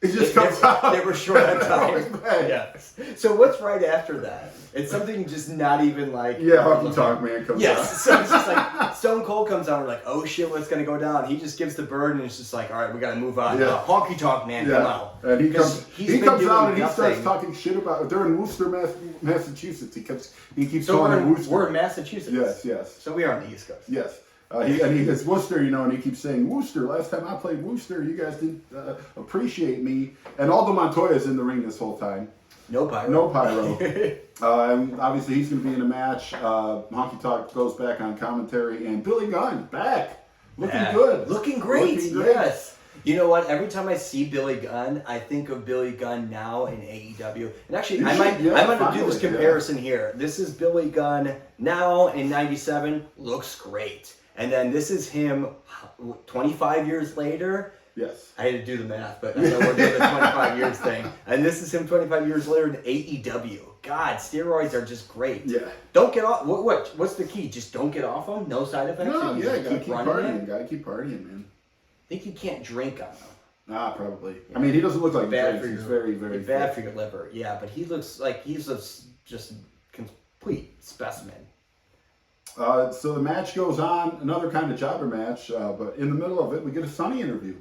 He just comes out. They were short on time. Yeah. Yes. So what's right after that? It's something just not even like. Yeah, Honky Tonk Man comes out. Yes. So it's just like Stone Cold comes out. We're like, oh shit, what's gonna go down? He just gives the bird, and it's just like, all right, we gotta move on. Yeah. Honky Tonk Man, come out. And he comes out and he nothing. starts talking shit about. They're in Worcester, Massachusetts. He keeps So calling it Worcester. we're in Massachusetts. Yes. So we are on the East Coast. Yes. He says Worcester, and he keeps saying Worcester. Last time I played Worcester, you guys didn't appreciate me. And Aldo Montoya's in the ring this whole time. No pyro. No pyro. And obviously, he's going to be in a match. Honky Tonk goes back on commentary, and Billy Gunn back, looking good, looking great. Yes. You know what? Every time I see Billy Gunn, I think of Billy Gunn now in AEW. And actually, I might do this comparison here. This is Billy Gunn now in '97. Looks great. And then this is him 25 years later. Yes. I had to do the math, but I know we're doing the 25 years thing. And this is him 25 years later in AEW. God, steroids are just great. Yeah. Don't get off. What's the key? Just don't get off them? No side effects? No, You yeah, just gotta keep partying. it? Gotta keep partying, man. I think you can't drink on them. Probably. Yeah. I mean, he doesn't look like Bad drinks. for He's your, very, very bad fit. for your liver. Yeah, but he looks like he's a just complete specimen. So the match goes on, another kind of jobber match, but in the middle of it, we get a Sunny interview.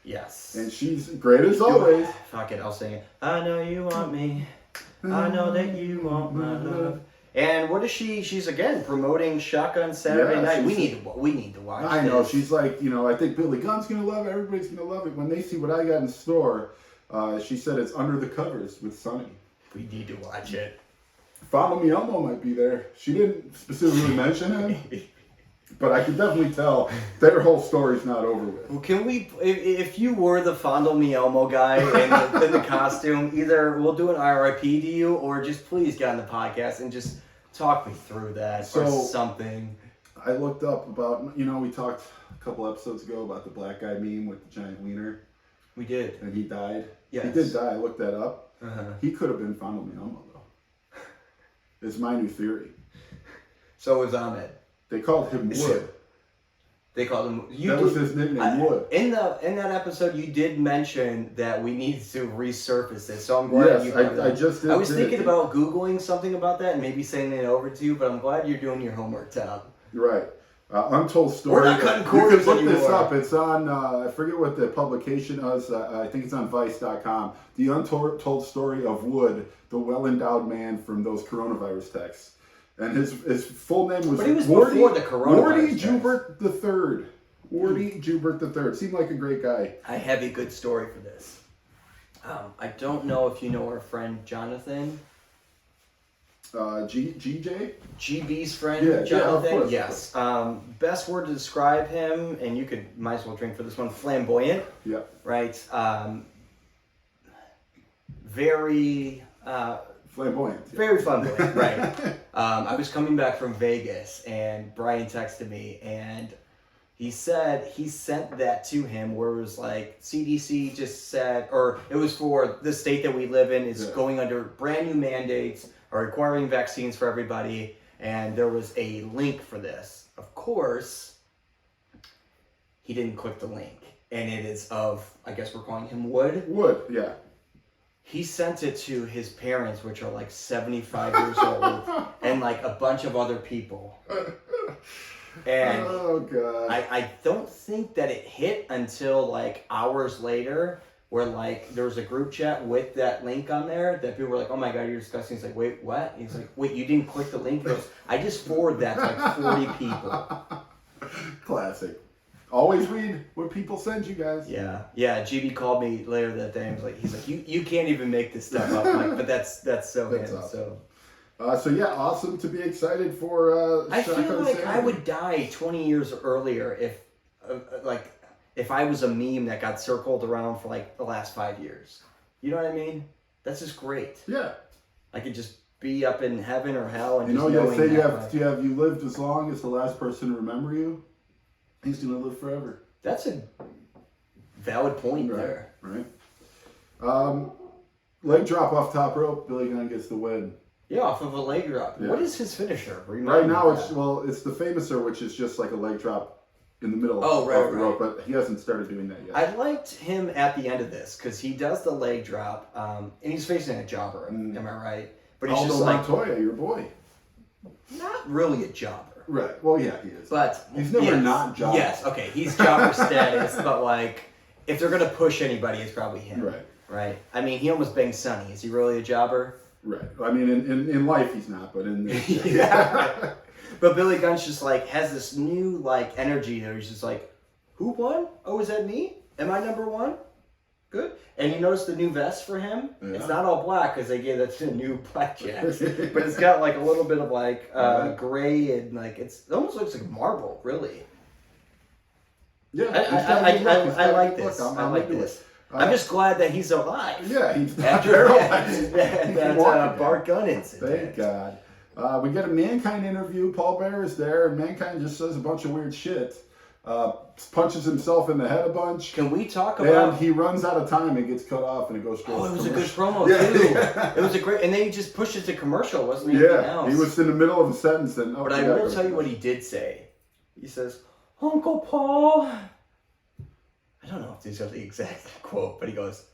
Yes. And she's great as always. Fuck it, I'll sing it. I know you want me. I know that you want my love. And what is she? She's again promoting Shotgun Saturday Night. We need to watch. I know. this. She's like, I think Billy Gunn's gonna love it. Everybody's gonna love it when they see what I got in store. She said it's Under the Covers with Sunny. We need to watch it. Follow Me Elmo might be there. She didn't specifically mention him, but I can definitely tell their whole story's not over with. Well, can we, if you were the Fondle Me Elmo guy in the costume, either we'll do an RIP to you, or just please get on the podcast and just talk me through that or something. I looked up about, we talked a couple episodes ago about the black guy meme with the giant wiener. We did. And he died. Yes. He did die. I looked that up. Uh-huh. He could have been Fondle Me Elmo, though. It's my new theory. So was Ahmed. They called him Wood. They called him. That was his nickname, Wood. In that episode, you did mention that we need to resurface this. So I'm glad you. I just did. I was thinking about Googling something about that and maybe sending it over to you, but I'm glad you're doing your homework, Tom. Right. Untold Story. We're not cutting corners You can look this anymore. up. It's on, I forget what the publication is. I think it's on Vice.com. The Untold Story of Wood, the well-endowed man from those coronavirus texts. And his full name was... But he was before the coronavirus Wardy Joubert III. Wardy Joubert III. Seemed like a great guy. I have a good story for this. I don't know if you know our friend Jonathan. GJ? GB's friend, Yeah, Jonathan. of course, Yes. Best word to describe him, and you might as well drink for this one, flamboyant. Yeah. Right. Very. Flamboyant. Yeah. Very flamboyant, right. I was coming back from Vegas, and Brian texted me, and he said he sent that to him where it was like, CDC just said, or it was for the state that we live in, is going under brand new mandates, or requiring vaccines for everybody, and there was a link for this. Of course, he didn't click the link, and it is of, I guess we're calling him Wood. Wood, yeah. He sent it to his parents, which are like 75 years old, and like a bunch of other people. And oh, God. I don't think that it hit until like hours later, where like there was a group chat with that link on there that people were like, oh my God, you're disgusting. He's like, wait, what? He's like, wait, you didn't click the link? He goes, I just forwarded that to like 40 people. Classic. Always read what people send you guys. Yeah. GB called me later that day and was like, he's like, you can't even make this stuff up. Like, but that's so him. Awesome. So yeah, awesome to be excited for. I feel like Saturday. I would die 20 years earlier if I was a meme that got circled around for like the last 5 years. You know what I mean? That's just great. Yeah. I could just be up in heaven or hell and you just say knowing you lived as long as the last person to remember you. He's gonna live forever. That's a valid point right, there. Right. Leg drop off top rope. Billy Gunn gets the win. Yeah, off of a leg drop. Yeah. What is his finisher? Right now, it's the famouser, which is just like a leg drop in the middle of the rope, but he hasn't started doing that yet. I liked him at the end of this because he does the leg drop, and he's facing a jobber. Am I right? But he's Aldo just like Montoya, your boy. not really a jobber. Right. Well, yeah, he is. But he's never not jobber. Yes. Okay. He's jobber status, but like if they're gonna push anybody, it's probably him. Right. Right. I mean, he almost banged Sonny. Is he really a jobber? Right. I mean, in life he's not, but in this, yeah. But Billy Gunn's just like has this new like energy there. He's just like, who won? Oh, is that me? Am I number one? Good. And you notice the new vest for him? Yeah. It's not all black because they gave that to new blackjacks. But it's got like a little bit of like gray and like it almost looks like marble, really. Yeah. I like this. I like this. I'm just glad that he's alive. Yeah, he's after that Bart Gunn incident. Thank God. We get a Mankind interview. Paul Bearer is there, and Mankind just says a bunch of weird shit. Punches himself in the head a bunch. Can we talk about? And he runs out of time and gets cut off, and it goes straight. Oh, it was a good promo too. Yeah. It was a great, and then he just pushed it to commercial, wasn't anything else. He was in the middle of a sentence, and but I will tell you what he did say. He says, "Uncle Paul." I don't know if these are the exact quote, but he goes,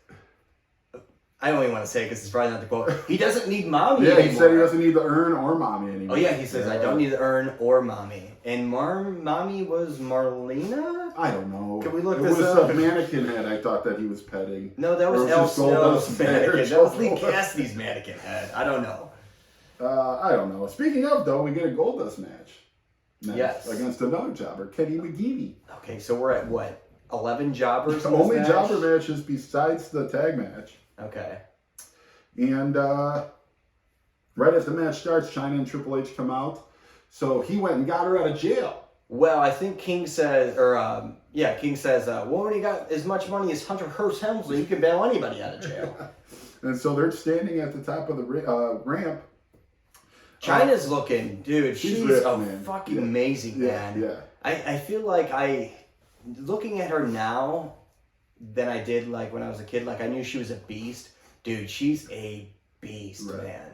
I don't even want to say it because it's probably not the quote. He doesn't need mommy anymore. He said he doesn't need the urn or mommy anymore. Oh, yeah, he says, I don't need the urn or mommy. And mommy was Marlena? I don't know. Can we look this up? It was a mannequin head I thought that he was petting. No, that was El Snow's mannequin. That was Lee Cassidy's mannequin head. I don't know. I don't know. Speaking of, though, we get a Goldust match. Yes. Against another jobber, Kenny McGeady. Okay, so we're at what? 11 jobbers? The only jobber matches besides the tag match. Okay. And right as the match starts, Chyna and Triple H come out. So he went and got her out of jail. Well, I think King says, King says, well, when he got as much money as Hunter Hearst Helmsley, he can bail anybody out of jail. And so they're standing at the top of the ramp. Chyna's looking, dude, she's fucking amazing, man. Yeah. I feel like looking at her now than I did like when I was a kid, like I knew she was a beast. Dude, she's a beast, man.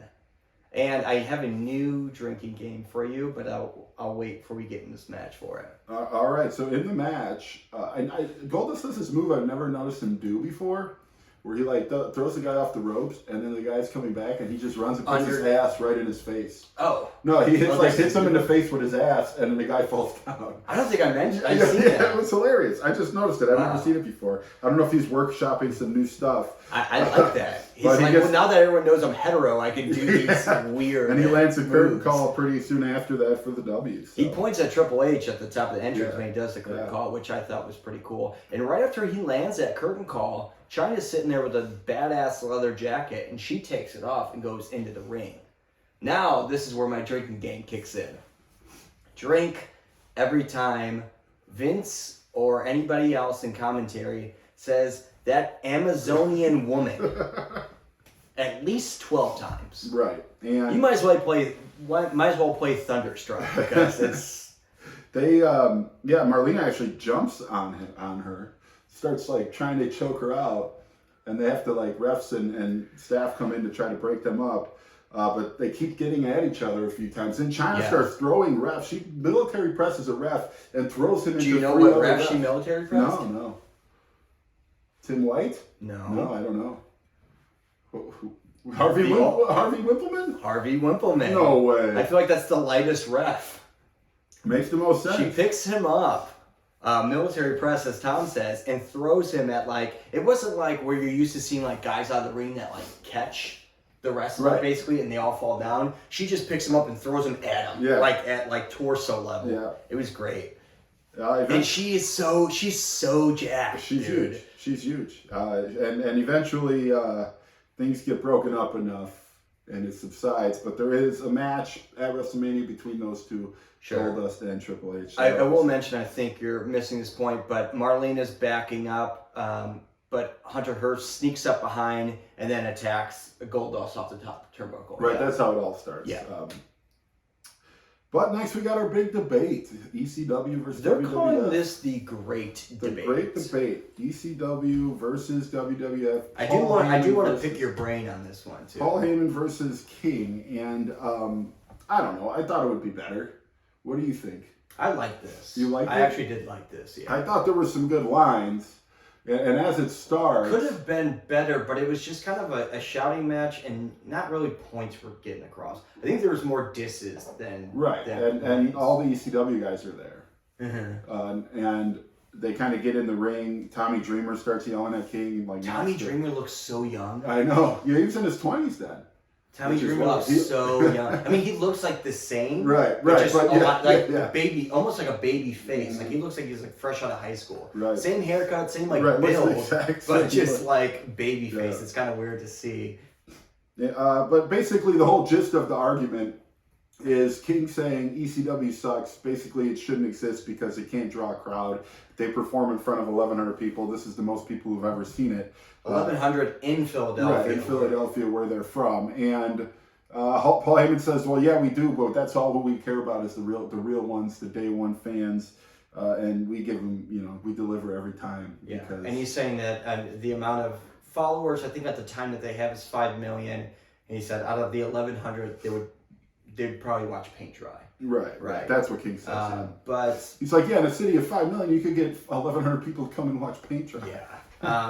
And I have a new drinking game for you, but I'll wait before we get in this match for it. All right, so in the match, Goldust does this move I've never noticed him do before, where he like throws the guy off the ropes, and then the guy's coming back, and he just runs and puts his ass right in his face. Oh. No, he hits him in the face with his ass, and then the guy falls down. I don't think I mentioned. I've seen that. It was hilarious. I just noticed it. I've never seen it before. I don't know if he's workshopping some new stuff. I like that. He's like, well, now that everyone knows I'm hetero, I can do these weird. And he lands a curtain call pretty soon after that for the W. So. He points at Triple H at the top of the entrance when he does the curtain call, which I thought was pretty cool. And right after he lands that curtain call, Chyna's sitting there with a badass leather jacket, and she takes it off and goes into the ring. Now, this is where my drinking game kicks in. Drink every time Vince or anybody else in commentary says that Amazonian woman at least 12 times. Right. And you might as well play Thunderstruck because it's Marlena actually jumps on her, starts like trying to choke her out, and they have to like refs and staff come in to try to break them up. But they keep getting at each other a few times. Then Chyna starts throwing refs. She military presses a ref and throws him into 3 other refs. Do you know what ref she military pressed? No. Tim White? No, I don't know. Harvey Wimpleman? Harvey Wimpleman. No way. I feel like that's the lightest ref. Makes the most sense. She picks him up, military press, as Tom says, and throws him at it wasn't like where you're used to seeing like guys out of the ring that like catch the wrestler basically and they all fall down. She just picks him up and throws him at him, at torso level. Yeah. It was great. And she's so jacked. She's huge. She's huge. And eventually things get broken up enough and it subsides. But there is a match at WrestleMania between those two, Goldust and Triple H. I will mention, I think you're missing this point, but Marlena's backing up, but Hunter Hearst sneaks up behind and then attacks Goldust off the top turnbuckle. Right, that's how it all starts. Yeah. But next we got our big debate: ECW versus They're WWF. calling this the Great Debate. The Great Debate: ECW versus WWF. I do want to pick your brain on this one too. Paul Heyman versus King, and I don't know. I thought it would be better. What do you think? I like this. You like it? I actually did like this. Yeah. I thought there were some good lines, and as it starts, Could have been better, but it was just kind of a shouting match, and not really points were getting across. I think there was more disses than right, and all the ECW guys are there, and they kind of get in the ring. Tommy Dreamer starts yelling at King, like Tommy Dreamer looks so young. I know. Yeah, he was in his 20s then. Tommy Dreamer looks so young. I mean, he looks like the same. Right. Just but a lot like yeah. baby, almost like a baby face. Like he looks like he's like fresh out of high school. Right. Same haircut, same like right. build, but just look. like baby face. Yeah. It's kind of weird to see. Yeah, but basically the whole gist of the argument is King saying ECW sucks. Basically, it shouldn't exist because it can't draw a crowd. They perform in front of 1,100 people. This is the most people who've ever seen it. 1,100 in Philadelphia. Right, in Philadelphia, where they're from. And Paul Heyman says, well, yeah, we do, but that's all we care about is the real ones, the day one fans. And we give them, we deliver every time. Yeah, Because, and he's saying that the amount of followers, I think at the time that they have is 5 million. And he said out of the 1,100, they'd probably watch paint dry. Right. That's what King says. But he's like, yeah, in a city of 5 million, you could get 1,100 people to come and watch paint dry. Yeah.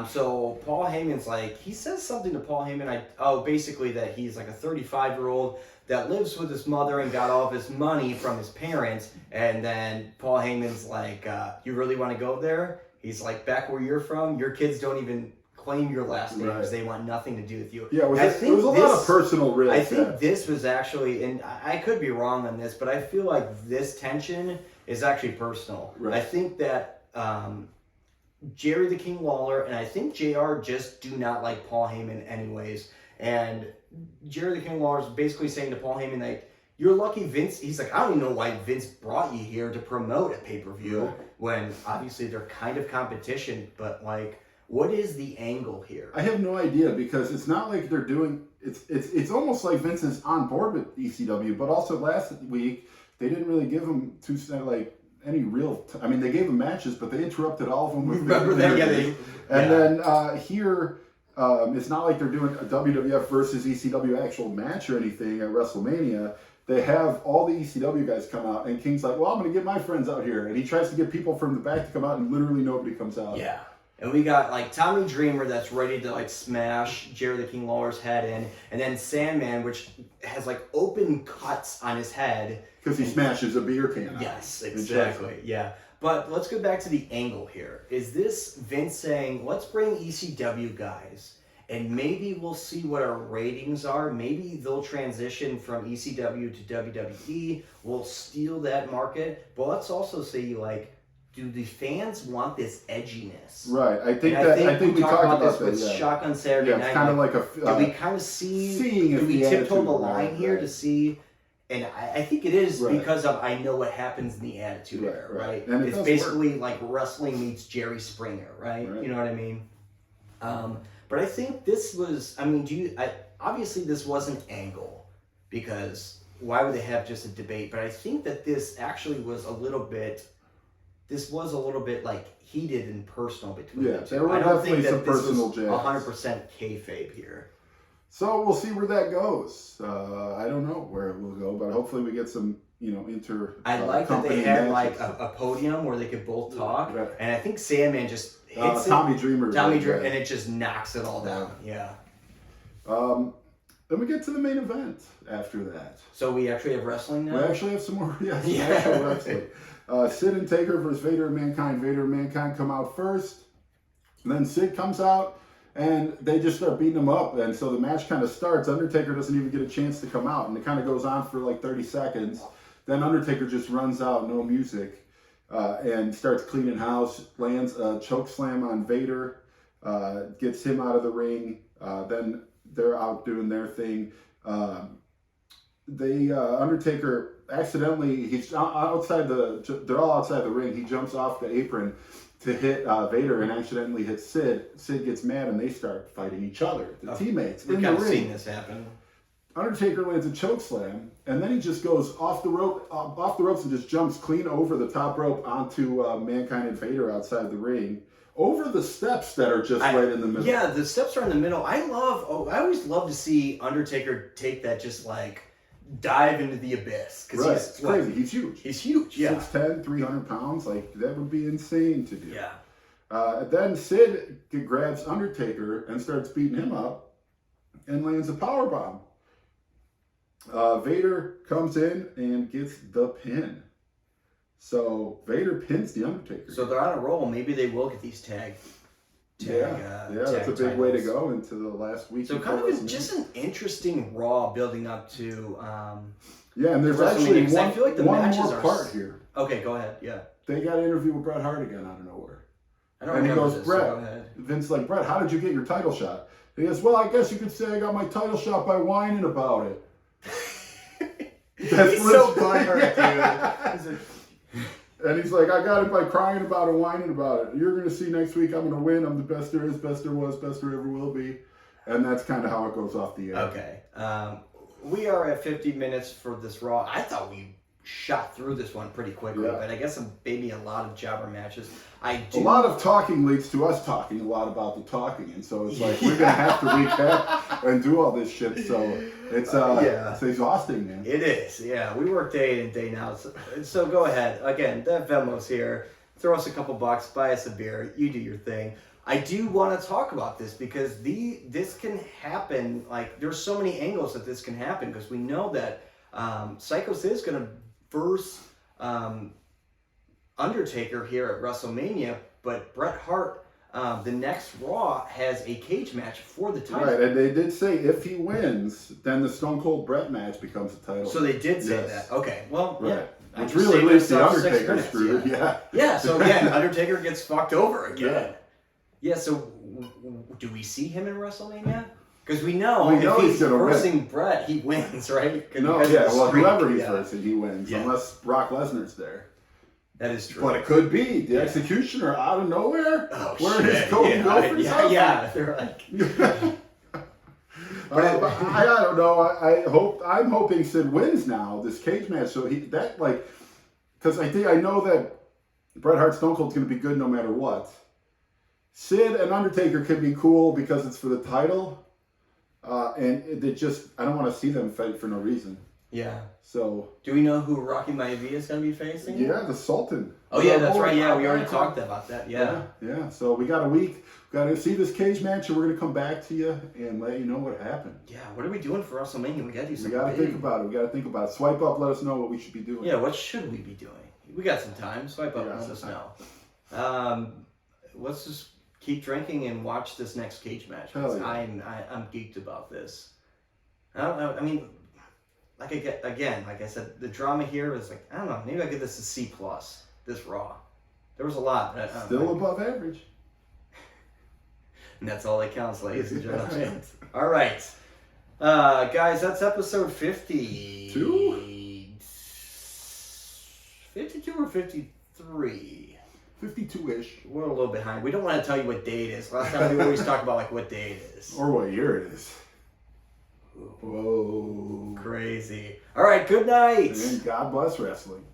So Paul Heyman's like, he says something to Paul Heyman. Basically that he's like a 35-year-old that lives with his mother and got all of his money from his parents. And then Paul Heyman's like, you really want to go there? He's like, back where you're from, your kids don't even claim your last name because they want nothing to do with you. Yeah, there was a lot of personal risk. I think this was actually, and I could be wrong on this, but I feel like this tension is actually personal. Right. I think that Jerry the King Lawler and I think JR just do not like Paul Heyman anyways. And Jerry the King Lawler is basically saying to Paul Heyman, like, you're lucky Vince, he's like, I don't even know why Vince brought you here to promote a pay-per-view when obviously they're kind of competition, but like, what is the angle here? I have no idea because it's not like they're doing. It's almost like Vince is on board with ECW, but also last week they didn't really give him any real. I mean, they gave him matches, but they interrupted all of them. Remember that? Then here, it's not like they're doing a WWF versus ECW actual match or anything at WrestleMania. They have all the ECW guys come out, and King's like, well, I'm going to get my friends out here. And he tries to get people from the back to come out, and literally nobody comes out. Yeah. And we got like Tommy Dreamer that's ready to like smash Jerry the King Lawler's head in. And then Sandman, which has like open cuts on his head. Because he smashes a beer can. Yes, exactly. Yeah. But let's go back to the angle here. Is this Vince saying, let's bring ECW guys and maybe we'll see what our ratings are. Maybe they'll transition from ECW to WWE. We'll steal that market. But let's also say, like, do the fans want this edginess? Right. I think we talked about this that, with Shotgun Saturday Night. It's kind of like a. Do we kind of see? Do we tiptoe the line right, here to see? And I think it is right. because of I know what happens in the Attitude Era, right? And it's basically like wrestling meets Jerry Springer, right? You know what I mean? But I think this was. I mean, obviously this wasn't Angle because why would they have just a debate? But I think that this actually was a little bit. This was a little bit like heated and personal between the two. There were definitely some personal jabs. 100% kayfabe here. So we'll see where that goes. I don't know where it will go, but hopefully we get some, I like that they had like a podium where they could both talk, right. and I think Sandman just hits Tommy Dreamer, and it just knocks it all down. Yeah. Then we get to the main event after that. So we actually have wrestling now? We actually have some more, actual wrestling. Sid and Taker versus Vader and Mankind. Vader and Mankind come out first. And then Sid comes out, and they just start beating him up. And so the match kind of starts. Undertaker doesn't even get a chance to come out. And it kind of goes on for like 30 seconds. Then Undertaker just runs out, no music, and starts cleaning house. Lands a choke slam on Vader. Gets him out of the ring. Then they're out doing their thing. Undertaker accidentally, they're all outside the ring. He jumps off the apron to hit Vader and accidentally hits Sid. Sid gets mad and they start fighting each other, the teammates in the ring. We've seen this happen. Undertaker lands a choke slam, and then he just goes off the ropes and just jumps clean over the top rope onto Mankind and Vader outside the ring, over the steps that are just right in the middle. Yeah, the steps are in the middle. I always love to see Undertaker take that just like dive into the abyss. Right, it's crazy. He's huge. He's huge, yeah. 6'10", 300 pounds. Like, that would be insane to do. Yeah. Then Sid grabs Undertaker and starts beating him up and lands a powerbomb. Vader comes in and gets the pin. So Vader pins the Undertaker. So they're on a roll. Maybe they will get these tag that's a big way to go into the last week. So kind of just an interesting Raw building up to. And there's actually I feel like the matches more part here. Okay, go ahead. Yeah. They got an interview with Bret Hart again out of nowhere. I don't and he remember goes, this, Bret. so go ahead. Vince's like, Bret, how did you get your title shot? He goes, well, I guess you could say I got my title shot by whining about it. He's so butthurt, dude. And he's like, I got it by crying about it, whining about it. You're going to see next week I'm going to win. I'm the best there is, best there was, best there ever will be. And that's kind of how it goes off the air. Okay. We are at 50 minutes for this Raw. I thought we shot through this one pretty quickly, but I guess maybe a lot of jobber matches. A lot of talking leads to us talking a lot about the talking, and so it's like we're going to have to recap and do all this shit, so it's exhausting, man. It is, yeah. We work day in and day out, so go ahead. Again, that Venmo's here. Throw us a couple bucks, buy us a beer, you do your thing. I do want to talk about this because this can happen, like there's so many angles that this can happen because we know that Sycho Sid is going to verse Undertaker here at WrestleMania, but Bret Hart, the next Raw, has a cage match for the title. Right, and they did say if he wins, then the Stone Cold Bret match becomes the title. So they did say that. Okay, well, right. Yeah. Which really leaves the Undertaker 6 minutes, screwed. Yeah, so again, Undertaker gets fucked over again. Yeah, so do we see him in WrestleMania? Because we know if he's versing Bret, he wins, right? Whoever he's versing, he wins, unless Brock Lesnar's there. That is true. But it could be the Executioner out of nowhere. Oh, where shit. his Cody Gophers they're like. I don't know. I'm hoping Sid wins now this cage match. So because I know that Bret Hart Stone Cold's going to be good no matter what. Sid and Undertaker could be cool because it's for the title, and I don't want to see them fight for no reason. Yeah. So. Do we know who Rocky Maivia is going to be facing? Yeah, the Sultan. Oh yeah, that's right. Yeah, we already talked about that. Yeah. So we got a week. We got to see this cage match, and we're going to come back to you and let you know what happened. Yeah. What are we doing for WrestleMania? We got to do something. We got to think about it. Swipe up. Let us know what we should be doing. Yeah. What should we be doing? We got some time. Swipe up. Let us know. Let's just keep drinking and watch this next cage match. Yeah. I'm geeked about this. I don't know. I mean, like I said, the drama here is like, I don't know. Maybe I give this a C+. This Raw, there was a lot. Still above average. And that's all that counts, ladies and gentlemen. All right, guys, that's episode 52. 52 or 53. 52-ish. We're a little behind. We don't want to tell you what day it is. Last time we always talk about like what day it is. Or what year it is. Whoa. Crazy. All right, good night. And God bless wrestling.